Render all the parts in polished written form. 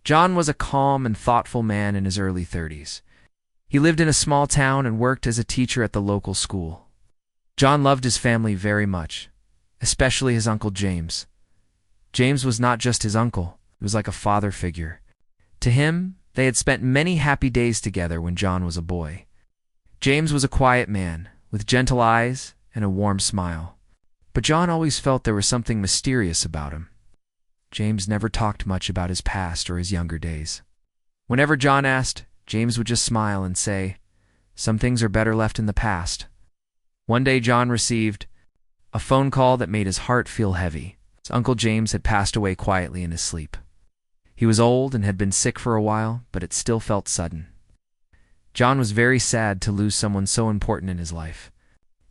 John was a calm and thoughtful man in his early 30s. He lived in a small town and worked as a teacher at the local school. John loved his family very much, especially his Uncle James. James was not just his uncle, he was like a father figure. To him, they had spent many happy days together when John was a boy. James was a quiet man, with gentle eyes and a warm smile. But John always felt there was something mysterious about him. James never talked much about his past or his younger days. Whenever John asked, James would just smile and say, "Some things are better left in the past." One day John received a phone call that made his heart feel heavy. His Uncle James had passed away quietly in his sleep. He was old and had been sick for a while, but it still felt sudden. John was very sad to lose someone so important in his life.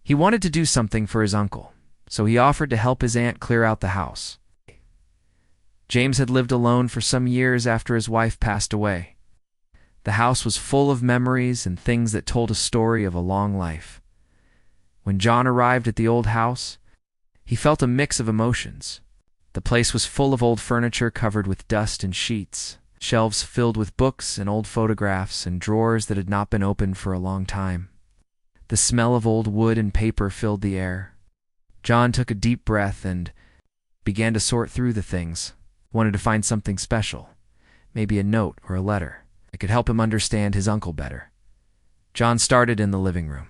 He wanted to do something for his uncle, so he offered to help his aunt clear out the house. James had lived alone for some years after his wife passed away. The house was full of memories and things that told a story of a long life. When John arrived at the old house, he felt a mix of emotions. The place was full of old furniture covered with dust and sheets, shelves filled with books and old photographs, and drawers that had not been opened for a long time. The smell of old wood and paper filled the air. John took a deep breath and began to sort through the things. He wanted to find something special, maybe a note or a letter that could help him understand his uncle better. John started in the living room.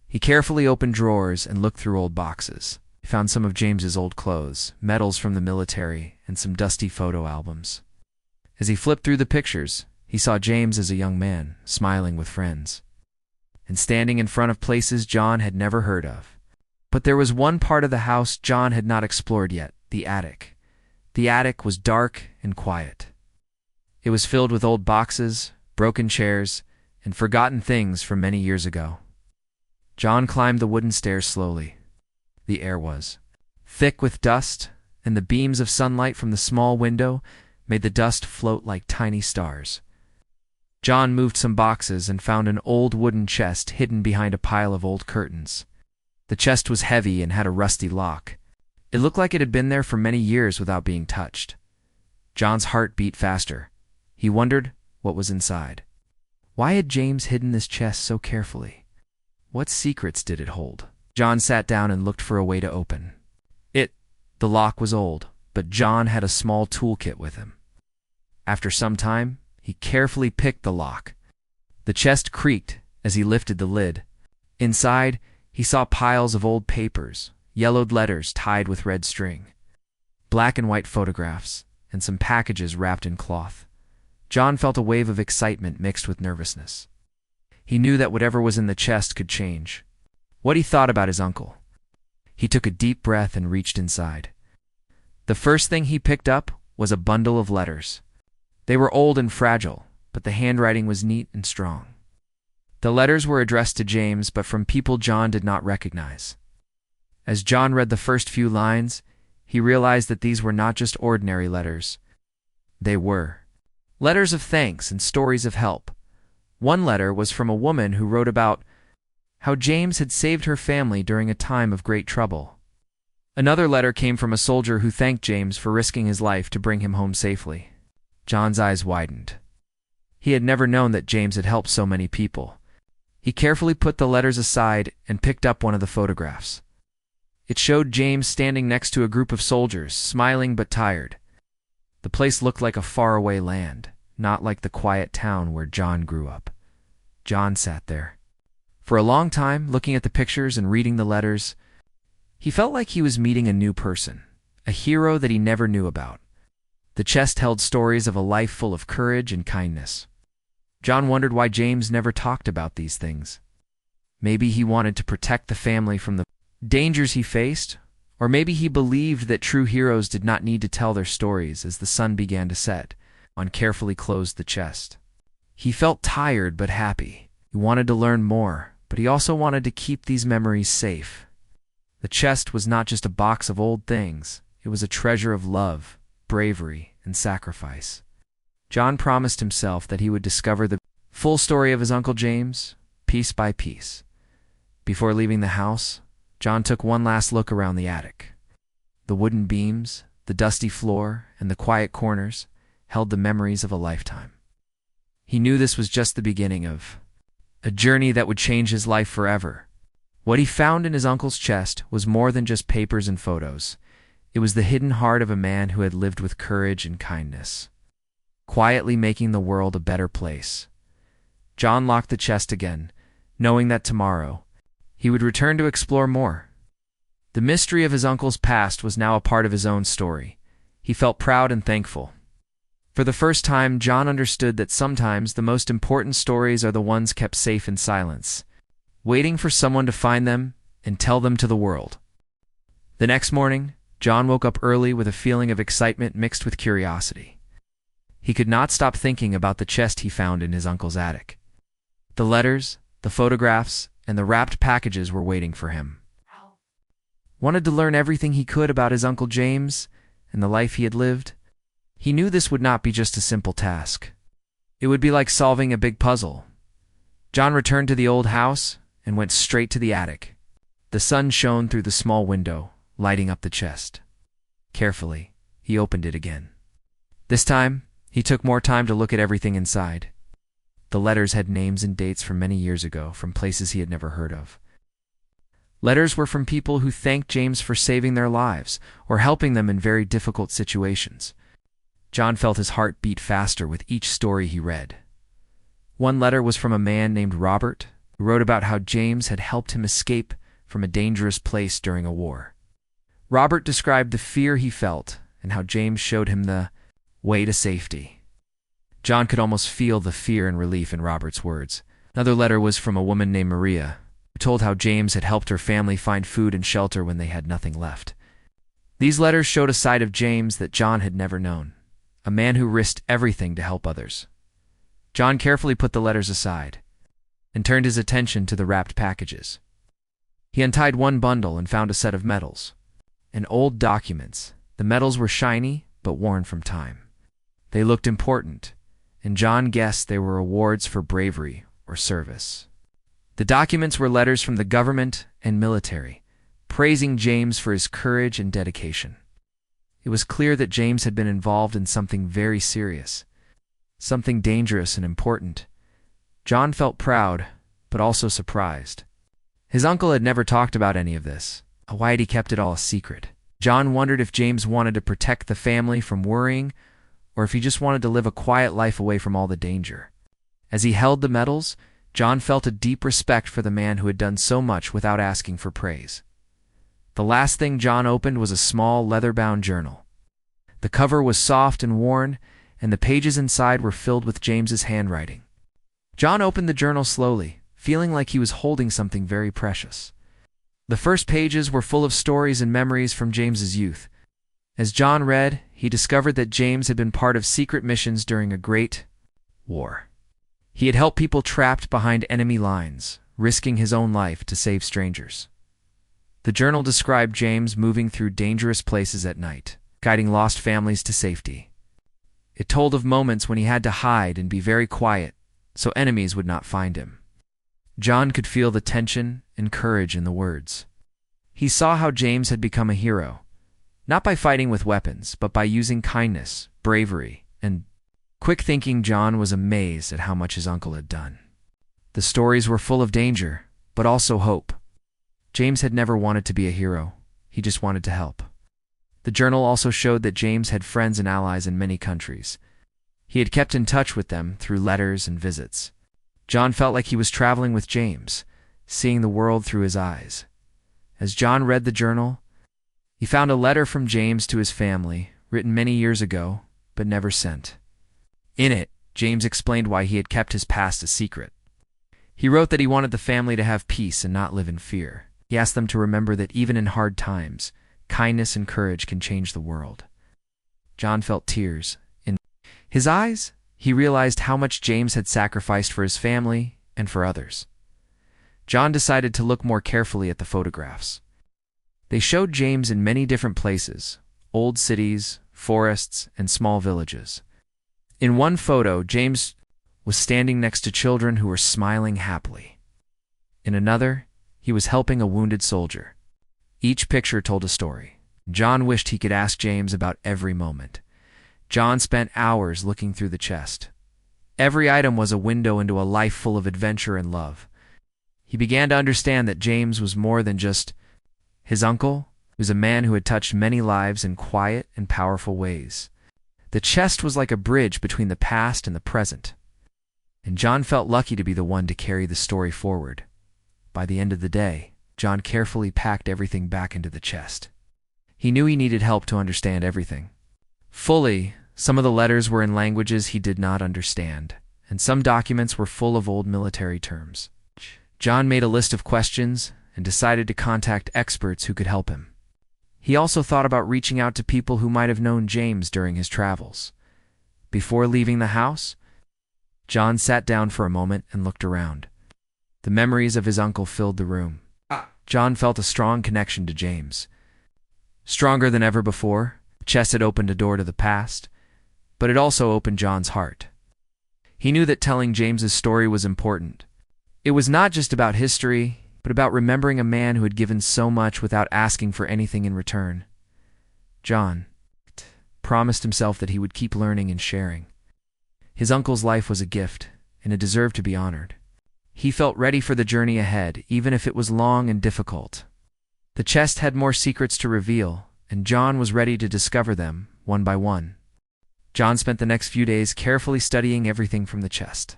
He carefully opened drawers and looked through old boxes. He found some of James's old clothes, medals from the military, and some dusty photo albums. As he flipped through the pictures, he saw James as a young man, smiling with friends, and standing in front of places John had never heard of. But there was one part of the house John had not explored yet, the attic. The attic was dark and quiet. It was filled with old boxes, broken chairs, and forgotten things from many years ago. John climbed the wooden stairs slowly. The air was thick with dust, and the beams of sunlight from the small window made the dust float like tiny stars. John moved some boxes and found an old wooden chest hidden behind a pile of old curtains. The chest was heavy and had a rusty lock. It looked like it had been there for many years without being touched. John's heart beat faster. He wondered what was inside. Why had James hidden this chest so carefully? What secrets did it hold? John sat down and looked for a way to open. The lock was old, but John had a small toolkit with him. After some time, he carefully picked the lock. The chest creaked as he lifted the lid. Inside, he saw piles of old papers, yellowed letters tied with red string, black and white photographs, and some packages wrapped in cloth. John felt a wave of excitement mixed with nervousness. He knew that whatever was in the chest could change what he thought about his uncle. He took a deep breath and reached inside. The first thing he picked up was a bundle of letters. They were old and fragile, but the handwriting was neat and strong. The letters were addressed to James, but from people John did not recognize. As John read the first few lines, he realized that these were not just ordinary letters. They were letters of thanks and stories of help. One letter was from a woman who wrote about how James had saved her family during a time of great trouble. Another letter came from a soldier who thanked James for risking his life to bring him home safely. John's eyes widened. He had never known that James had helped so many people. He carefully put the letters aside and picked up one of the photographs. It showed James standing next to a group of soldiers, smiling but tired. The place looked like a faraway land, not like the quiet town where John grew up. John sat there. For a long time, looking at the pictures and reading the letters, he felt like he was meeting a new person, a hero that he never knew about. The chest held stories of a life full of courage and kindness. John wondered why James never talked about these things. Maybe he wanted to protect the family from the dangers he faced, or maybe he believed that true heroes did not need to tell their stories. As the sun began to set, John carefully closed the chest. He felt tired but happy. He wanted to learn more, but he also wanted to keep these memories safe. The chest was not just a box of old things. It was a treasure of love, bravery, and sacrifice. John promised himself that he would discover the full story of his Uncle James, piece by piece. Before leaving the house, John took one last look around the attic. The wooden beams, the dusty floor, and the quiet corners held the memories of a lifetime. He knew this was just the beginning of a journey that would change his life forever. What he found in his uncle's chest was more than just papers and photos. It was the hidden heart of a man who had lived with courage and kindness, quietly making the world a better place. John locked the chest again, knowing that tomorrow he would return to explore more. The mystery of his uncle's past was now a part of his own story. He felt proud and thankful. For the first time, John understood that sometimes the most important stories are the ones kept safe in silence, waiting for someone to find them and tell them to the world. The next morning, John woke up early with a feeling of excitement mixed with curiosity. He could not stop thinking about the chest he found in his uncle's attic. The letters, the photographs, and the wrapped packages were waiting for him. Wanted to learn everything he could about his Uncle James and the life he had lived. He knew this would not be just a simple task. It would be like solving a big puzzle. John returned to the old house and went straight to the attic. The sun shone through the small window, lighting up the chest. Carefully, he opened it again. This time, he took more time to look at everything inside. The letters had names and dates from many years ago, from places he had never heard of. Letters were from people who thanked James for saving their lives or helping them in very difficult situations. John felt his heart beat faster with each story he read. One letter was from a man named Robert, who wrote about how James had helped him escape from a dangerous place during a war. Robert described the fear he felt and how James showed him the way to safety. John could almost feel the fear and relief in Robert's words. Another letter was from a woman named Maria, who told how James had helped her family find food and shelter when they had nothing left. These letters showed a side of James that John had never known, a man who risked everything to help others. John carefully put the letters aside and turned his attention to the wrapped packages. He untied one bundle and found a set of medals and old documents. The medals were shiny but worn from time. They looked important, and John guessed they were awards for bravery or service. The documents were letters from the government and military, praising James for his courage and dedication. It was clear that James had been involved in something very serious, something dangerous and important. John felt proud, but also surprised. His uncle had never talked about any of this. Why had he kept it all a secret? John wondered if James wanted to protect the family from worrying, or if he just wanted to live a quiet life away from all the danger. As he held the medals, John felt a deep respect for the man who had done so much without asking for praise. The last thing John opened was a small leather-bound journal. The cover was soft and worn, and the pages inside were filled with James's handwriting. John opened the journal slowly, feeling like he was holding something very precious. The first pages were full of stories and memories from James's youth. As John read, he discovered that James had been part of secret missions during a great war. He had helped people trapped behind enemy lines, risking his own life to save strangers. The journal described James moving through dangerous places at night, guiding lost families to safety. It told of moments when he had to hide and be very quiet so enemies would not find him. John could feel the tension and courage in the words. He saw how James had become a hero, not by fighting with weapons, but by using kindness, bravery, and quick-thinking. John was amazed at how much his uncle had done. The stories were full of danger, but also hope. James had never wanted to be a hero. He just wanted to help. The journal also showed that James had friends and allies in many countries. He had kept in touch with them through letters and visits. John felt like he was traveling with James, seeing the world through his eyes. As John read the journal, he found a letter from James to his family, written many years ago, but never sent. In it, James explained why he had kept his past a secret. He wrote that he wanted the family to have peace and not live in fear. He asked them to remember that even in hard times, kindness and courage can change the world. John felt tears in his eyes. He realized how much James had sacrificed for his family and for others. John decided to look more carefully at the photographs. They showed James in many different places, old cities, forests, and small villages. In one photo, James was standing next to children who were smiling happily. In another, he was helping a wounded soldier. Each picture told a story. John wished he could ask James about every moment. John spent hours looking through the chest. Every item was a window into a life full of adventure and love. He began to understand that James was more than just his uncle. He was a man who had touched many lives in quiet and powerful ways. The chest was like a bridge between the past and the present, and John felt lucky to be the one to carry the story forward. By the end of the day, John carefully packed everything back into the chest. He knew he needed help to understand everything fully. Some of the letters were in languages he did not understand, and some documents were full of old military terms. John made a list of questions and decided to contact experts who could help him. He also thought about reaching out to people who might have known James during his travels. Before leaving the house, John sat down for a moment and looked around. The memories of his uncle filled the room. John felt a strong connection to James. Stronger than ever before, the chest had opened a door to the past, but it also opened John's heart. He knew that telling James's story was important. It was not just about history, but about remembering a man who had given so much without asking for anything in return. John promised himself that he would keep learning and sharing. His uncle's life was a gift, and it deserved to be honored. He felt ready for the journey ahead, even if it was long and difficult. The chest had more secrets to reveal, and John was ready to discover them, one by one. John spent the next few days carefully studying everything from the chest.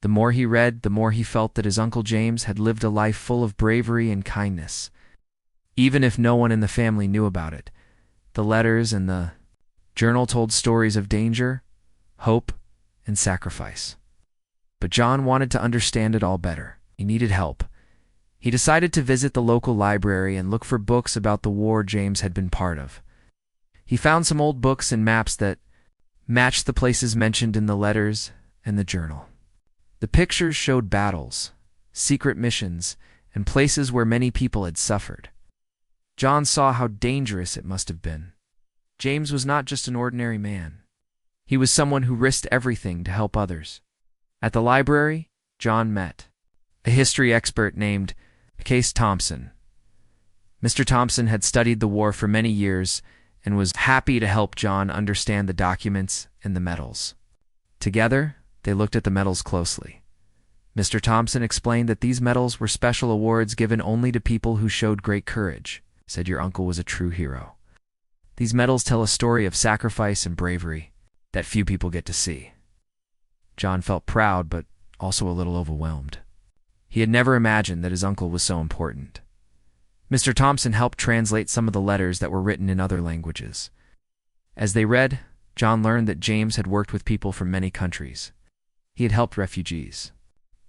The more he read, the more he felt that his Uncle James had lived a life full of bravery and kindness. Even if no one in the family knew about it, the letters and the journal told stories of danger, hope, and sacrifice. But John wanted to understand it all better. He needed help. He decided to visit the local library and look for books about the war James had been part of. He found some old books and maps that matched the places mentioned in the letters and the journal. The pictures showed battles, secret missions, and places where many people had suffered. John saw how dangerous it must have been. James was not just an ordinary man. He was someone who risked everything to help others. At the library, John met a history expert named Case Thompson. Mr. Thompson had studied the war for many years and was happy to help John understand the documents and the medals. Together, they looked at the medals closely. Mr. Thompson explained that these medals were special awards given only to people who showed great courage. He said your uncle was a true hero. These medals tell a story of sacrifice and bravery that few people get to see. John felt proud, but also a little overwhelmed. He had never imagined that his uncle was so important. Mr. Thompson helped translate some of the letters that were written in other languages. As they read, John learned that James had worked with people from many countries. He had helped refugees.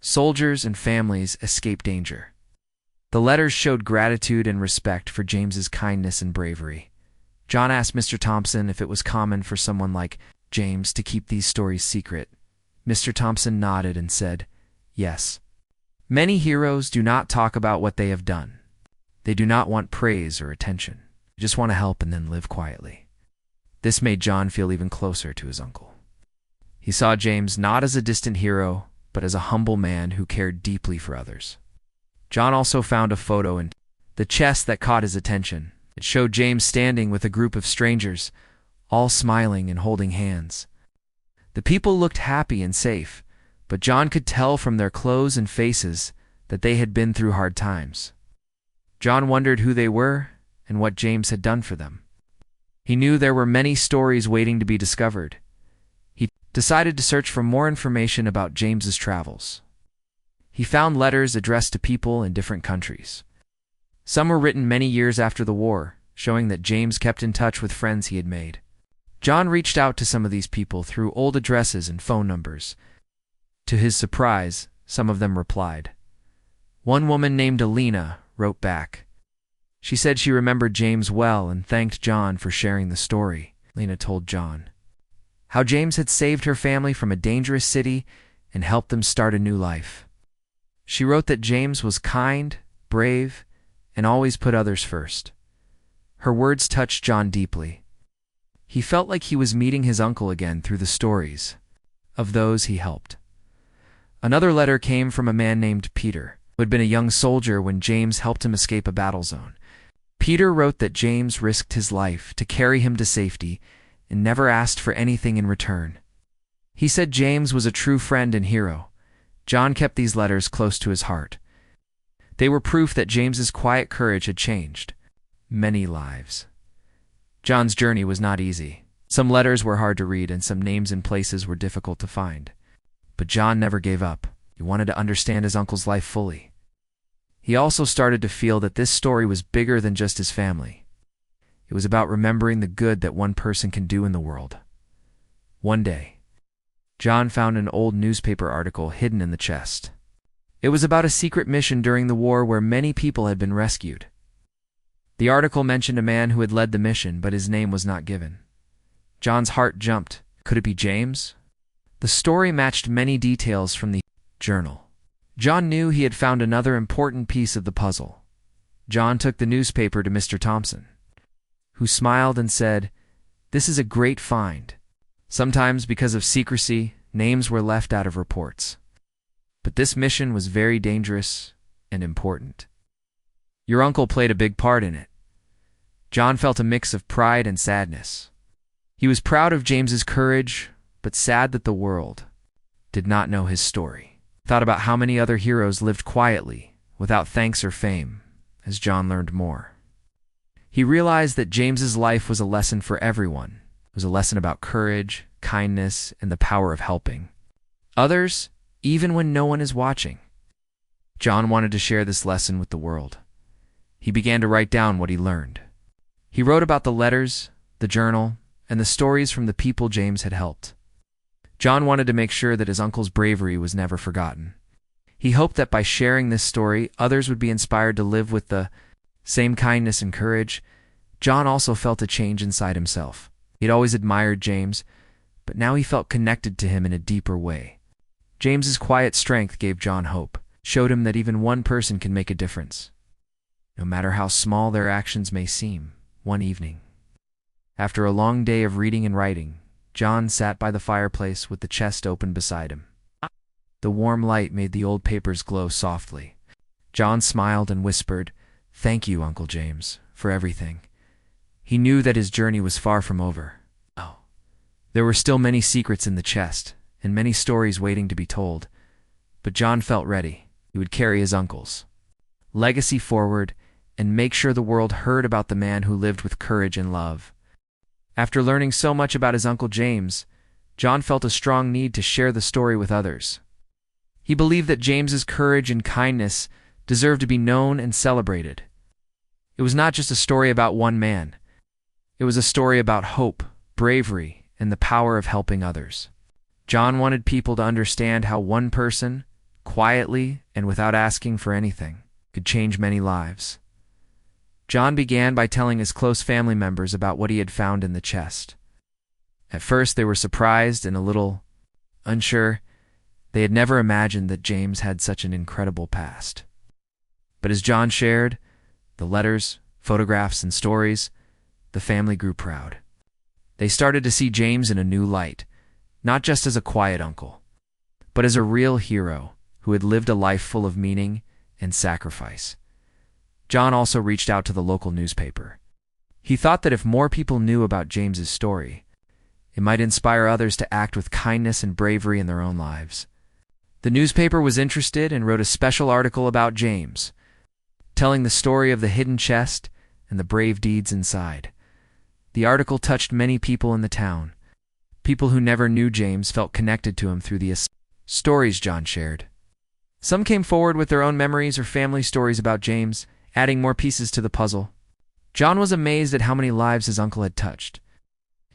Soldiers and families escape danger. The letters showed gratitude and respect for James's kindness and bravery. John asked Mr. Thompson if it was common for someone like James to keep these stories secret. Mr. Thompson nodded and said, "Yes. Many heroes do not talk about what they have done. They do not want praise or attention. They just want to help and then live quietly." This made John feel even closer to his uncle. He saw James not as a distant hero, but as a humble man who cared deeply for others. John also found a photo in the chest that caught his attention. It showed James standing with a group of strangers, all smiling and holding hands. The people looked happy and safe, but John could tell from their clothes and faces that they had been through hard times. John wondered who they were and what James had done for them. He knew there were many stories waiting to be discovered. He decided to search for more information about James's travels. He found letters addressed to people in different countries. Some were written many years after the war, showing that James kept in touch with friends he had made. John reached out to some of these people through old addresses and phone numbers. To his surprise, some of them replied. One woman named Alina wrote back. She said she remembered James well and thanked John for sharing the story. Alina told John how James had saved her family from a dangerous city and helped them start a new life. She wrote that James was kind, brave, and always put others first. Her words touched John deeply. He felt like he was meeting his uncle again through the stories of those he helped. Another letter came from a man named Peter, who had been a young soldier when James helped him escape a battle zone. Peter wrote that James risked his life to carry him to safety and never asked for anything in return. He said James was a true friend and hero. John kept these letters close to his heart. They were proof that James's quiet courage had changed many lives. John's journey was not easy. Some letters were hard to read and some names and places were difficult to find. But John never gave up. He wanted to understand his uncle's life fully. He also started to feel that this story was bigger than just his family. It was about remembering the good that one person can do in the world. One day, John found an old newspaper article hidden in the chest. It was about a secret mission during the war where many people had been rescued. The article mentioned a man who had led the mission, but his name was not given. John's heart jumped. Could it be James? The story matched many details from the journal. John knew he had found another important piece of the puzzle. John took the newspaper to Mr. Thompson, who smiled and said, "This is a great find. Sometimes, because of secrecy, names were left out of reports. But this mission was very dangerous and important. Your uncle played a big part in it." John felt a mix of pride and sadness. He was proud of James's courage, but sad that the world did not know his story. He thought about how many other heroes lived quietly, without thanks or fame, as John learned more. He realized that James's life was a lesson for everyone. It was a lesson about courage, kindness, and the power of helping others, even when no one is watching. John wanted to share this lesson with the world. He began to write down what he learned. He wrote about the letters, the journal, and the stories from the people James had helped. John wanted to make sure that his uncle's bravery was never forgotten. He hoped that by sharing this story, others would be inspired to live with the same kindness and courage. John also felt a change inside himself. He'd always admired James, but now he felt connected to him in a deeper way. James's quiet strength gave John hope, showed him that even one person can make a difference, no matter how small their actions may seem. One evening, after a long day of reading and writing, John sat by the fireplace with the chest open beside him. The warm light made the old papers glow softly. John smiled and whispered, "Thank you, Uncle James, for everything." He knew that his journey was far from over. Oh, there were still many secrets in the chest, and many stories waiting to be told. But John felt ready. He would carry his uncle's legacy forward and make sure the world heard about the man who lived with courage and love. After learning so much about his Uncle James, John felt a strong need to share the story with others. He believed that James's courage and kindness deserved to be known and celebrated. It was not just a story about one man. It was a story about hope, bravery, and the power of helping others. John wanted people to understand how one person, quietly and without asking for anything, could change many lives. John began by telling his close family members about what he had found in the chest. At first, they were surprised and a little unsure. They had never imagined that James had such an incredible past. But as John shared the letters, photographs, and stories, the family grew proud. They started to see James in a new light, not just as a quiet uncle, but as a real hero who had lived a life full of meaning and sacrifice. John also reached out to the local newspaper. He thought that if more people knew about James's story, it might inspire others to act with kindness and bravery in their own lives. The newspaper was interested and wrote a special article about James, telling the story of the hidden chest and the brave deeds inside. The article touched many people in the town. People who never knew James felt connected to him through the stories John shared. Some came forward with their own memories or family stories about James, adding more pieces to the puzzle. John was amazed at how many lives his uncle had touched.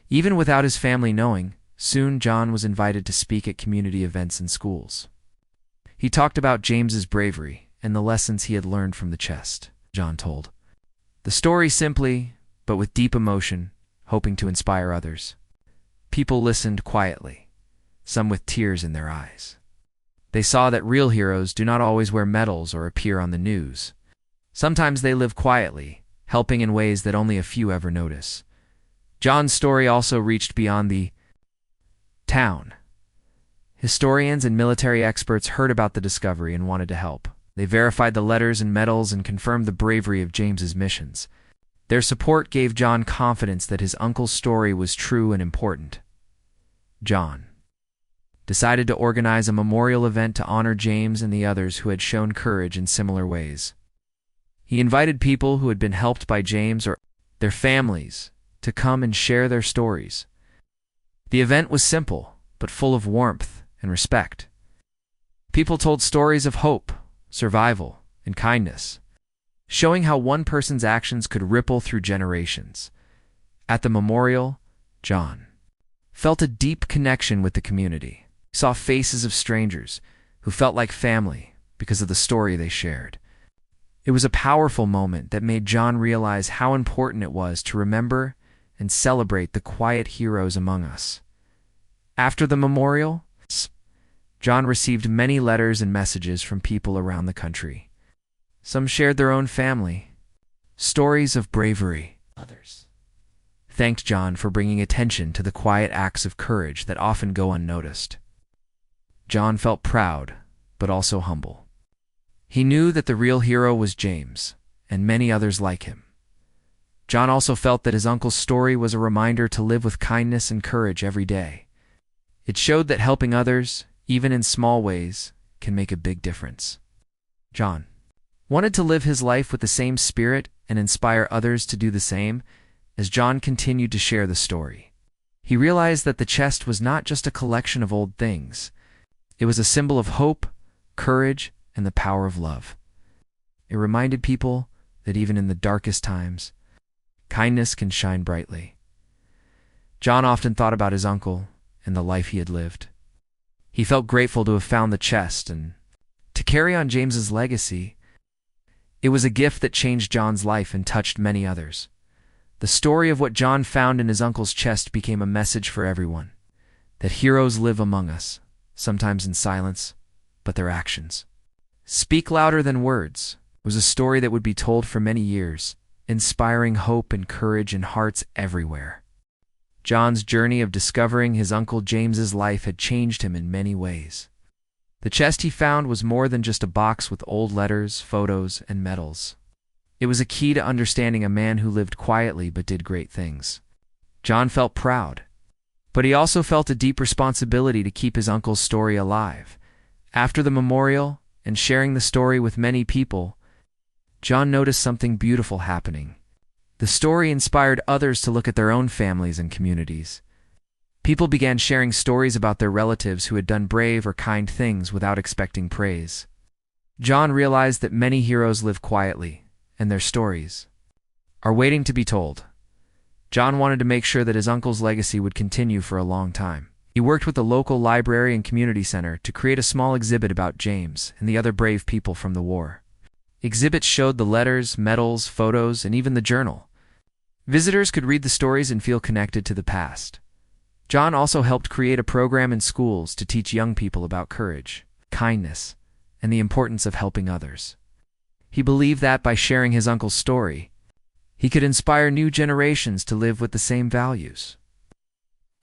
Even without his family knowing, soon John was invited to speak at community events and schools. He talked about James's bravery and the lessons he had learned from the chest, John told. The story simply, but with deep emotion, hoping to inspire others. People listened quietly, some with tears in their eyes. They saw that real heroes do not always wear medals or appear on the news. Sometimes they live quietly, helping in ways that only a few ever notice. John's story also reached beyond the town. Historians and military experts heard about the discovery and wanted to help. They verified the letters and medals and confirmed the bravery of James's missions. Their support gave John confidence that his uncle's story was true and important. John decided to organize a memorial event to honor James and the others who had shown courage in similar ways. He invited people who had been helped by James or their families to come and share their stories. The event was simple, but full of warmth and respect. People told stories of hope, survival, and kindness, showing how one person's actions could ripple through generations. At the memorial, John felt a deep connection with the community. He saw faces of strangers who felt like family because of the story they shared. It was a powerful moment that made John realize how important it was to remember and celebrate the quiet heroes among us. After the memorial, John received many letters and messages from people around the country. Some shared their own family stories of bravery. Others thanked John for bringing attention to the quiet acts of courage that often go unnoticed. John felt proud, but also humble. He knew that the real hero was James, and many others like him. John also felt that his uncle's story was a reminder to live with kindness and courage every day. It showed that helping others, even in small ways, can make a big difference. John wanted to live his life with the same spirit and inspire others to do the same. As John continued to share the story, he realized that the chest was not just a collection of old things. It was a symbol of hope, courage, and the power of love. It reminded people that even in the darkest times, kindness can shine brightly. John often thought about his uncle and the life he had lived. He felt grateful to have found the chest and to carry on James's legacy. It was a gift that changed John's life and touched many others. The story of what John found in his uncle's chest became a message for everyone, that heroes live among us, sometimes in silence, but their actions speak louder than words. It was a story that would be told for many years, inspiring hope and courage in hearts everywhere. John's journey of discovering his Uncle James's life had changed him in many ways. The chest he found was more than just a box with old letters, photos, and medals. It was a key to understanding a man who lived quietly but did great things. John felt proud, but he also felt a deep responsibility to keep his uncle's story alive. After the memorial and sharing the story with many people, John noticed something beautiful happening. The story inspired others to look at their own families and communities. People began sharing stories about their relatives who had done brave or kind things without expecting praise. John realized that many heroes live quietly, and their stories are waiting to be told. John wanted to make sure that his uncle's legacy would continue for a long time. He worked with the local library and community center to create a small exhibit about James and the other brave people from the war. Exhibits showed the letters, medals, photos, and even the journal. Visitors could read the stories and feel connected to the past. John also helped create a program in schools to teach young people about courage, kindness, and the importance of helping others. He believed that by sharing his uncle's story, he could inspire new generations to live with the same values.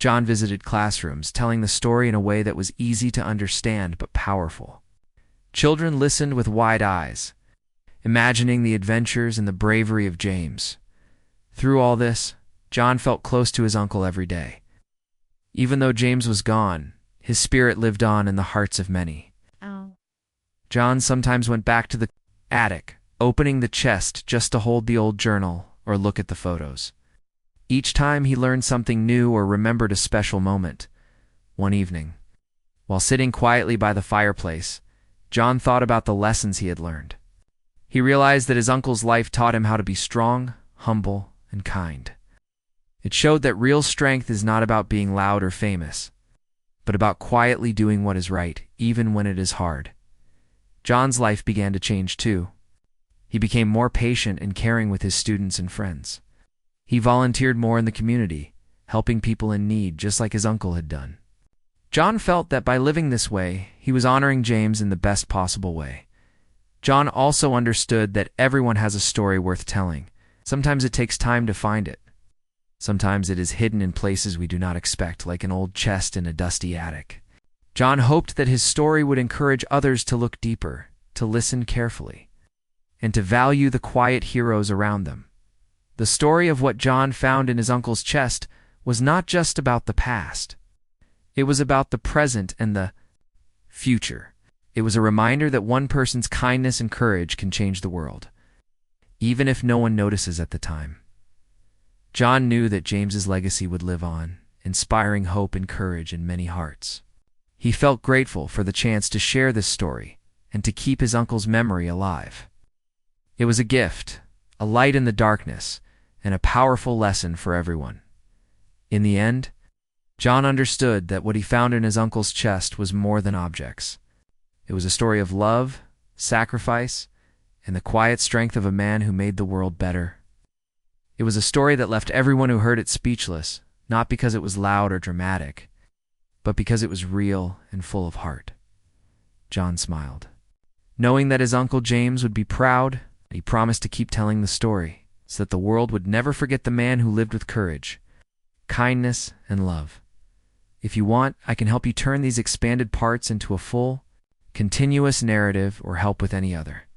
John visited classrooms, telling the story in a way that was easy to understand but powerful. Children listened with wide eyes, imagining the adventures and the bravery of James. Through all this, John felt close to his uncle every day. Even though James was gone, his spirit lived on in the hearts of many. John sometimes went back to the attic, opening the chest just to hold the old journal or look at the photos. Each time he learned something new or remembered a special moment. One evening, while sitting quietly by the fireplace, John thought about the lessons he had learned. He realized that his uncle's life taught him how to be strong, humble, and kind. It showed that real strength is not about being loud or famous, but about quietly doing what is right, even when it is hard. John's life began to change too. He became more patient and caring with his students and friends. He volunteered more in the community, helping people in need just like his uncle had done. John felt that by living this way, he was honoring James in the best possible way. John also understood that everyone has a story worth telling. Sometimes it takes time to find it. Sometimes it is hidden in places we do not expect, like an old chest in a dusty attic. John hoped that his story would encourage others to look deeper, to listen carefully, and to value the quiet heroes around them. The story of what John found in his uncle's chest was not just about the past. It was about the present and the future. It was a reminder that one person's kindness and courage can change the world, even if no one notices at the time. John knew that James's legacy would live on, inspiring hope and courage in many hearts. He felt grateful for the chance to share this story and to keep his uncle's memory alive. It was a gift, a light in the darkness, and a powerful lesson for everyone. In the end, John understood that what he found in his uncle's chest was more than objects. It was a story of love, sacrifice, and the quiet strength of a man who made the world better. It was a story that left everyone who heard it speechless, not because it was loud or dramatic, but because it was real and full of heart. John smiled. Knowing that his Uncle James would be proud, he promised to keep telling the story, so that the world would never forget the man who lived with courage, kindness, and love. If you want, I can help you turn these expanded parts into a full, continuous narrative or help with any other.